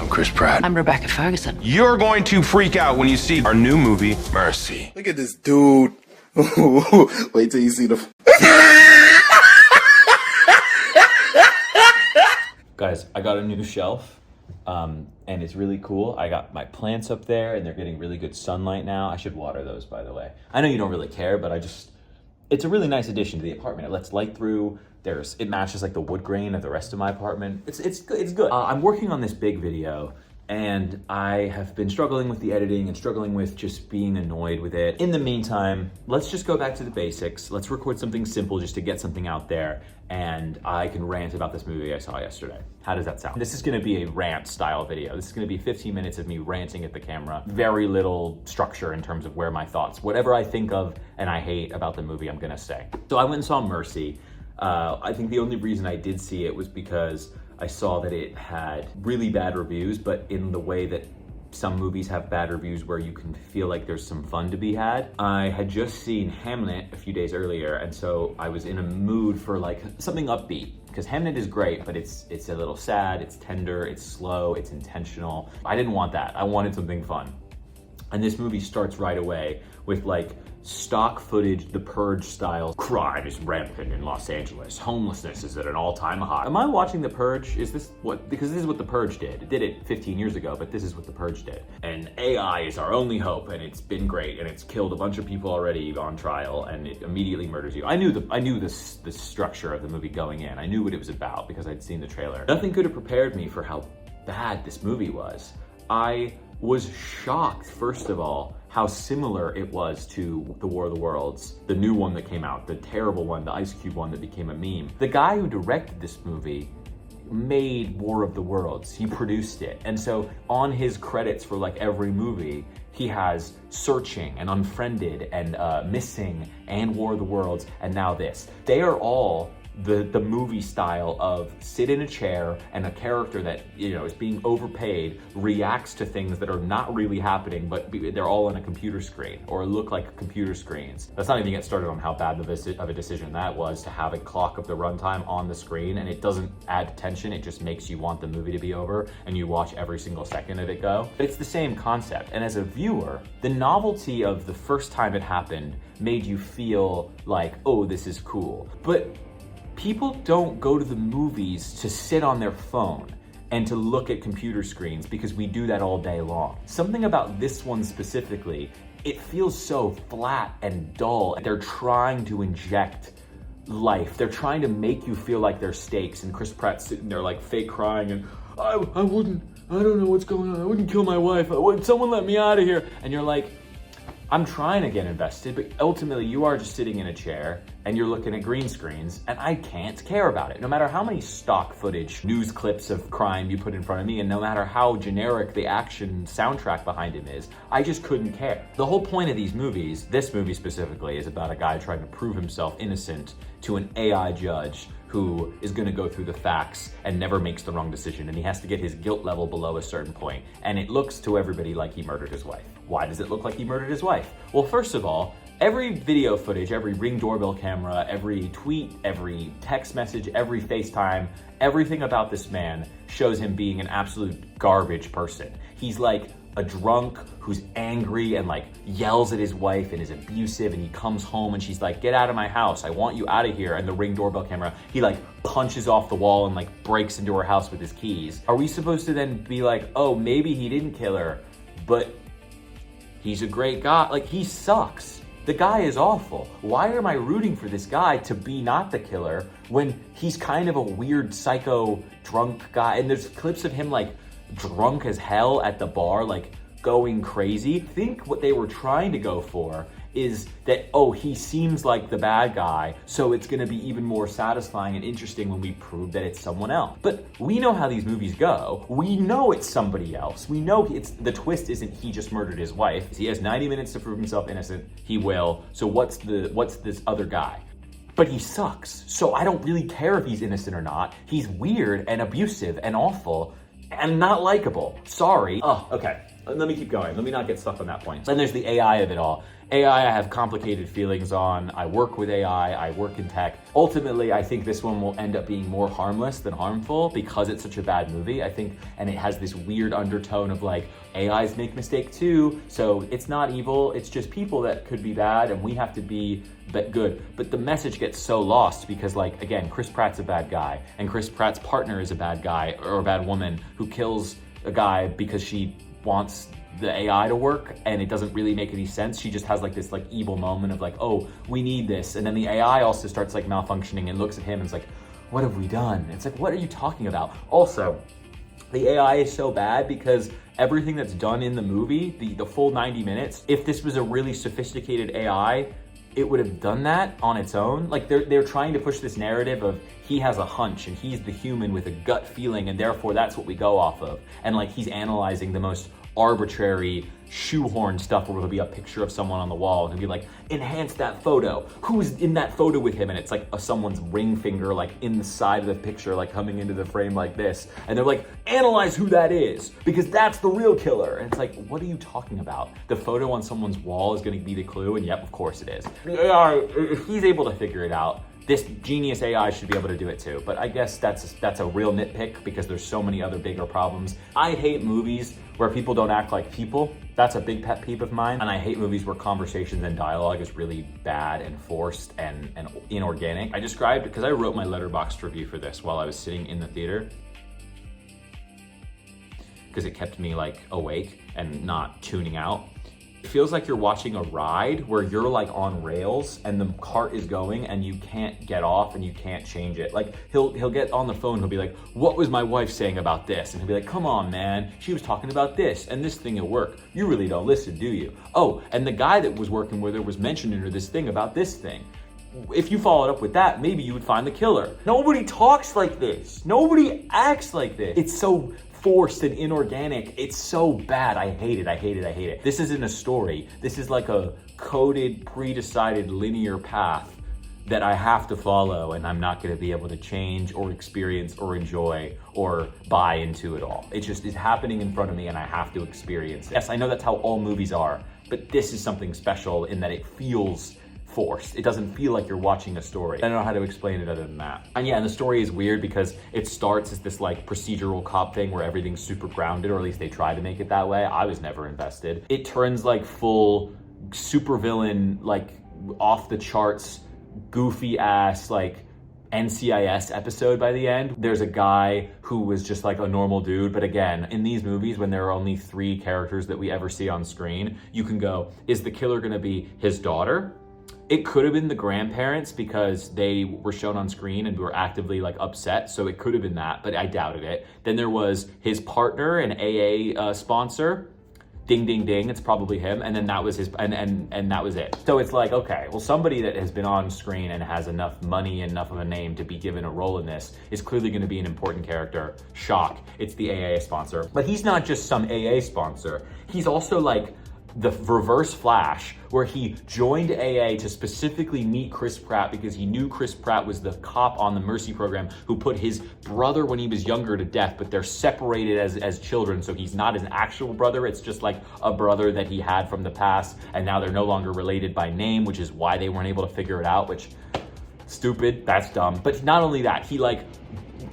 I'm Chris Pratt. I'm Rebecca Ferguson. You're going to freak out when you see our new movie, Mercy. Look at this dude. Wait till you see the... Guys, I got a new shelf, and it's really cool. I got my plants up there, and they're getting really good sunlight now. I should water those, by the way. I know you don't really care, but it's a really nice addition to the apartment. It lets light through. It matches like the wood grain of the rest of my apartment. It's good. I'm working on this big video, and I have been struggling with the editing and struggling with just being annoyed with it. In the meantime, let's just go back to the basics. Let's record something simple just to get something out there, and I can rant about this movie I saw yesterday. How does that sound? This is gonna be a rant style video. This is gonna be 15 minutes of me ranting at the camera. Very little structure in terms of where my thoughts, whatever I think of and I hate about the movie, I'm gonna say. So I went and saw Mercy. I think the only reason I did see it was because I saw that it had really bad reviews, but in the way that some movies have bad reviews where you can feel like there's some fun to be had. I had just seen Hamnet a few days earlier, and so I was in a mood for like something upbeat, because Hamnet is great, but it's a little sad, it's tender, it's slow, it's intentional. I didn't want that. I wanted something fun. And this movie starts right away with like stock footage, The Purge style. Crime is rampant in Los Angeles. Homelessness is at an all-time high. Am I watching The Purge? Is this what, because this is what The Purge did. It did it 15 years ago, but this is what The Purge did. And AI is our only hope, and it's been great, and it's killed a bunch of people already on trial, and it immediately murders you. I knew the structure of the movie going in. I knew what it was about because I'd seen the trailer. Nothing could have prepared me for how bad this movie was. I was shocked, first of all, how similar it was to The War of the Worlds, the new one that came out, the terrible one, the Ice Cube one that became a meme. The guy who directed this movie made War of the Worlds. He produced it. And so on his credits for like every movie, he has Searching and Unfriended and Missing and War of the Worlds and now this. They are all the movie style of sit in a chair and a character that, you know, is being overpaid reacts to things that are not really happening, but they're all on a computer screen or look like computer screens. Let's not even get started on how bad of a decision that was to have a clock of the runtime on the screen, and it doesn't add tension, it just makes you want the movie to be over and you watch every single second of it go. But it's the same concept, and as a viewer, the novelty of the first time it happened made you feel like, oh, this is cool. But people don't go to the movies to sit on their phone and to look at computer screens because we do that all day long. Something about this one specifically, it feels so flat and dull. They're trying to inject life. They're trying to make you feel like there's stakes, and Chris Pratt sitting there like fake crying and I don't know what's going on. I wouldn't kill my wife. Someone let me out of here. And you're like, I'm trying to get invested, but ultimately you are just sitting in a chair and you're looking at green screens and I can't care about it. No matter how many stock footage, news clips of crime you put in front of me, and no matter how generic the action soundtrack behind him is, I just couldn't care. The whole point of these movies, this movie specifically, is about a guy trying to prove himself innocent to an AI judge who is gonna go through the facts and never makes the wrong decision, and he has to get his guilt level below a certain point, and it looks to everybody like he murdered his wife. Why does it look like he murdered his wife? Well, first of all, every video footage, every Ring doorbell camera, every tweet, every text message, every FaceTime, everything about this man shows him being an absolute garbage person. He's like a drunk who's angry and like yells at his wife and is abusive, and he comes home and she's like, get out of my house, I want you out of here. And the Ring doorbell camera, he like punches off the wall and like breaks into her house with his keys. Are we supposed to then be like, oh, maybe he didn't kill her, but he's a great guy? Like, he sucks. The guy is awful. Why am I rooting for this guy to be not the killer when he's kind of a weird psycho drunk guy? And there's clips of him like drunk as hell at the bar, like going crazy. I think what they were trying to go for is that, oh, he seems like the bad guy, so it's gonna be even more satisfying and interesting when we prove that it's someone else. But we know how these movies go. We know it's somebody else. We know the twist isn't he just murdered his wife. He has 90 minutes to prove himself innocent. He will. So what's this other guy? But he sucks. So I don't really care if he's innocent or not. He's weird and abusive and awful and not likable. Sorry. Oh, okay. Let me keep going. Let me not get stuck on that point. Then there's the AI of it all. AI, I have complicated feelings on. I work with AI, I work in tech. Ultimately, I think this one will end up being more harmless than harmful because it's such a bad movie, I think, and it has this weird undertone of like, AIs make mistakes too, so it's not evil, it's just people that could be bad and we have to be good. But the message gets so lost because, like, again, Chris Pratt's a bad guy, and Chris Pratt's partner is a bad guy or a bad woman who kills a guy because she wants the AI to work, and it doesn't really make any sense. She just has like this like evil moment of like, oh, we need this. And then the AI also starts like malfunctioning and looks at him and is like, what have we done? It's like, what are you talking about? Also, the AI is so bad because everything that's done in the movie, the full 90 minutes, if this was a really sophisticated AI, it would have done that on its own. Like they're trying to push this narrative of he has a hunch and he's the human with a gut feeling and therefore that's what we go off of. And like he's analyzing the most arbitrary shoehorn stuff where there'll be a picture of someone on the wall and he'll be like, enhance that photo. Who's in that photo with him? And it's like someone's ring finger like in the side of the picture, like coming into the frame like this. And they're like, analyze who that is because that's the real killer. And it's like, what are you talking about? The photo on someone's wall is gonna be the clue, and yep, of course it is. The AI, if he's able to figure it out, this genius AI should be able to do it too. But I guess that's a real nitpick because there's so many other bigger problems. I hate movies where people don't act like people. That's a big pet peeve of mine. And I hate movies where conversations and dialogue is really bad and forced and inorganic. I described, because I wrote my Letterboxd review for this while I was sitting in the theater, because it kept me like awake and not tuning out. It feels like you're watching a ride where you're like on rails and the cart is going and you can't get off and you can't change it. Like he'll get on the phone, he'll be like, what was my wife saying about this? And he'll be like, come on, man, she was talking about this and this thing at work. You really don't listen, do you? Oh, and the guy that was working with her was mentioning her this thing about this thing. If you followed up with that, maybe you would find the killer. Nobody talks like this. Nobody acts like this. It's so forced and inorganic. It's so bad. I hate it. I hate it. I hate it. This isn't a story. This is like a coded, pre-decided linear path that I have to follow, and I'm not going to be able to change or experience or enjoy or buy into it all. It just is happening in front of me and I have to experience it. Yes, I know that's how all movies are, but this is something special in that it feels forced. It doesn't feel like you're watching a story. I don't know how to explain it other than that. And yeah, and the story is weird because it starts as this like procedural cop thing where everything's super grounded, or at least they try to make it that way. I was never invested. It turns like full supervillain, like off the charts, goofy ass, like NCIS episode by the end. There's a guy who was just like a normal dude, but again, in these movies, when there are only 3 characters that we ever see on screen, you can go, is the killer gonna be his daughter? It could have been the grandparents because they were shown on screen and were actively like upset, so it could have been that, but I doubted it. Then there was his partner, an AA sponsor. Ding, ding, ding, it's probably him. And then that was his, and that was it. So it's like, okay, well, somebody that has been on screen and has enough money and enough of a name to be given a role in this is clearly gonna be an important character. Shock, it's the AA sponsor. But he's not just some AA sponsor. He's also like the reverse Flash, where he joined AA to specifically meet Chris Pratt because he knew Chris Pratt was the cop on the Mercy program who put his brother when he was younger to death, but they're separated as children, so he's not his actual brother. It's just like a brother that he had from the past, and now they're no longer related by name, which is why they weren't able to figure it out, which, stupid, that's dumb. But not only that, he like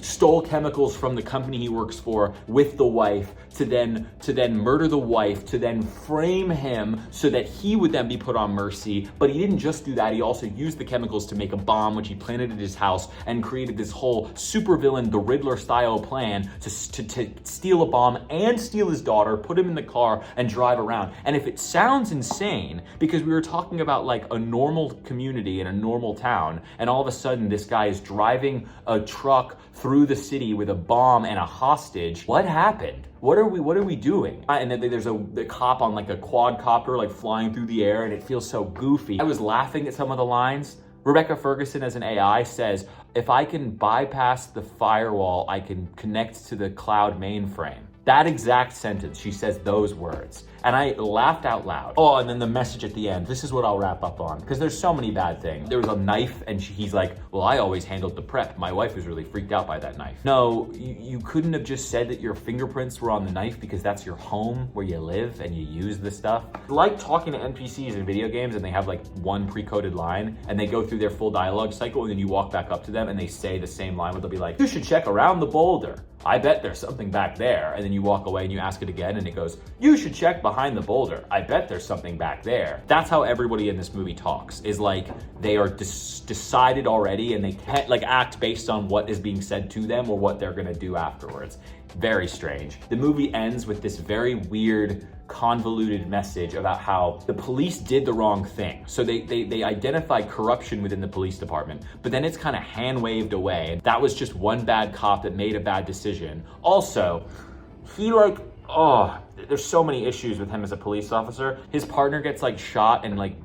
stole chemicals from the company he works for with the wife to then murder the wife, to then frame him so that he would then be put on Mercy. But he didn't just do that, he also used the chemicals to make a bomb, which he planted at his house, and created this whole supervillain, the Riddler style plan to steal a bomb and steal his daughter, put him in the car and drive around. And if it sounds insane, because we were talking about like a normal community in a normal town, and all of a sudden this guy is driving a truck through the city with a bomb and a hostage. What happened? What are we doing? And then there's the cop on like a quadcopter like flying through the air, and it feels so goofy. I was laughing at some of the lines. Rebecca Ferguson as an AI says, if I can bypass the firewall, I can connect to the cloud mainframe. That exact sentence, she says those words. And I laughed out loud. Oh, and then the message at the end, this is what I'll wrap up on, because there's so many bad things. There was a knife, and he's like, well, I always handled the prep. My wife was really freaked out by that knife. No, you couldn't have just said that your fingerprints were on the knife because that's your home where you live and you use the stuff. Like talking to NPCs in video games and they have like one pre-coded line and they go through their full dialogue cycle and then you walk back up to them and they say the same line, where they'll be like, you should check around the boulder. I bet there's something back there. And then you walk away and you ask it again and it goes, you should check behind the boulder. I bet there's something back there. That's how everybody in this movie talks, is like they are decided already and they can't like act based on what is being said to them or what they're gonna do afterwards. Very strange. The movie ends with this very weird, convoluted message about how the police did the wrong thing. So they identify corruption within the police department, but then it's kind of hand waved away. And that was just one bad cop that made a bad decision. Also, he like, oh, there's so many issues with him as a police officer. His partner gets like shot and like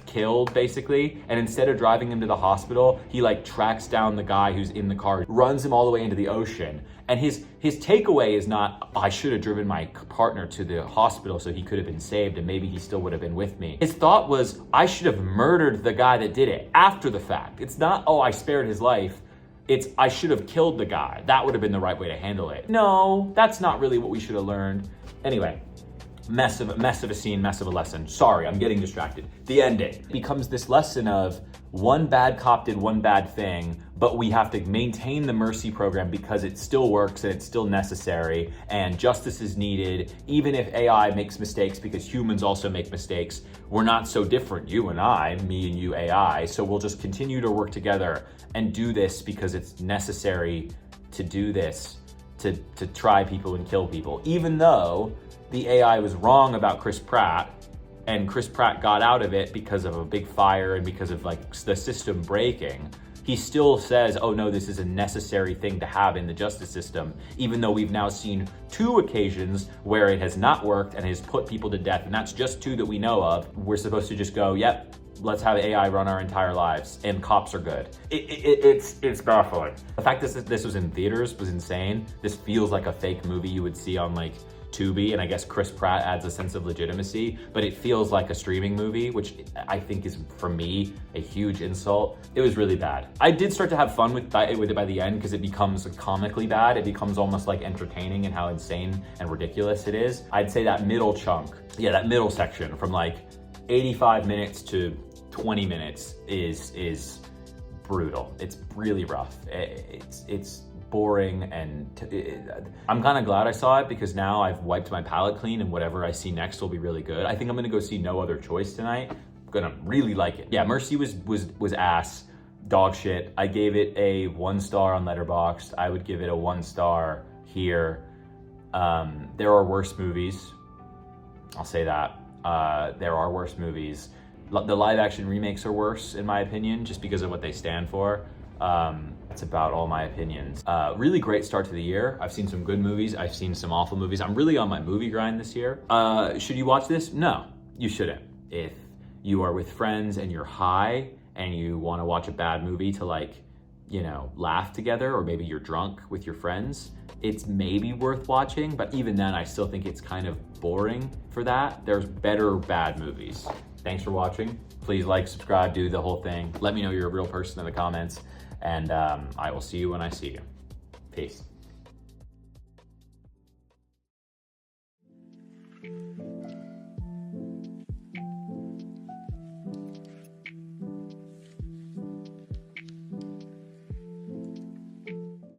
killed basically, and instead of driving him to the hospital, he like tracks down the guy who's in the car, runs him all the way into the ocean. And his takeaway is not, I should have driven my partner to the hospital so he could have been saved and maybe he still would have been with me. His thought was, I should have murdered the guy that did it after the fact. It's not, oh, I spared his life. It's, I should have killed the guy. That would have been the right way to handle it. No, that's not really what we should have learned. Anyway, mess of a scene, mess of a lesson. Sorry, I'm getting distracted. The ending becomes this lesson of one bad cop did one bad thing, but we have to maintain the mercy program because it still works and it's still necessary and justice is needed, even if AI makes mistakes, because humans also make mistakes. We're not so different, you and I, me and you, AI, so we'll just continue to work together and do this because it's necessary to do this, to try people and kill people. Even though the AI was wrong about Chris Pratt, and Chris Pratt got out of it because of a big fire and because of like the system breaking, he still says, oh no, this is a necessary thing to have in the justice system, even though we've now seen 2 occasions where it has not worked and has put people to death, and that's just 2 that we know of. We're supposed to just go, yep, let's have AI run our entire lives, and cops are good. It's baffling. The fact that this was in theaters was insane. This feels like a fake movie you would see on like Tubi, and I guess Chris Pratt adds a sense of legitimacy, but it feels like a streaming movie, which I think is, for me, a huge insult. It was really bad. I did start to have fun with it by the end because it becomes comically bad. It becomes almost like entertaining in how insane and ridiculous it is. I'd say that middle chunk, yeah, that middle section from like 85 minutes to 20 minutes is brutal. It's really rough. It's boring, and I'm kind of glad I saw it because now I've wiped my palate clean and whatever I see next will be really good. I think I'm gonna go see No Other Choice tonight. I'm gonna really like it. Yeah, Mercy was ass, dog shit. I gave it a 1 star on Letterboxd. I would give it a 1 star here. There are worse movies. I'll say that. There are worse movies. The live action remakes are worse in my opinion, just because of what they stand for. That's about all my opinions. Really great start to the year. I've seen some good movies. I've seen some awful movies. I'm really on my movie grind this year. Should you watch this? No, you shouldn't. If you are with friends and you're high and you want to watch a bad movie to like, you know, laugh together, or maybe you're drunk with your friends, it's maybe worth watching, but even then I still think it's kind of boring for that. There's better bad movies. Thanks for watching. Please like, subscribe, do the whole thing. Let me know you're a real person in the comments, and I will see you when I see you. Peace.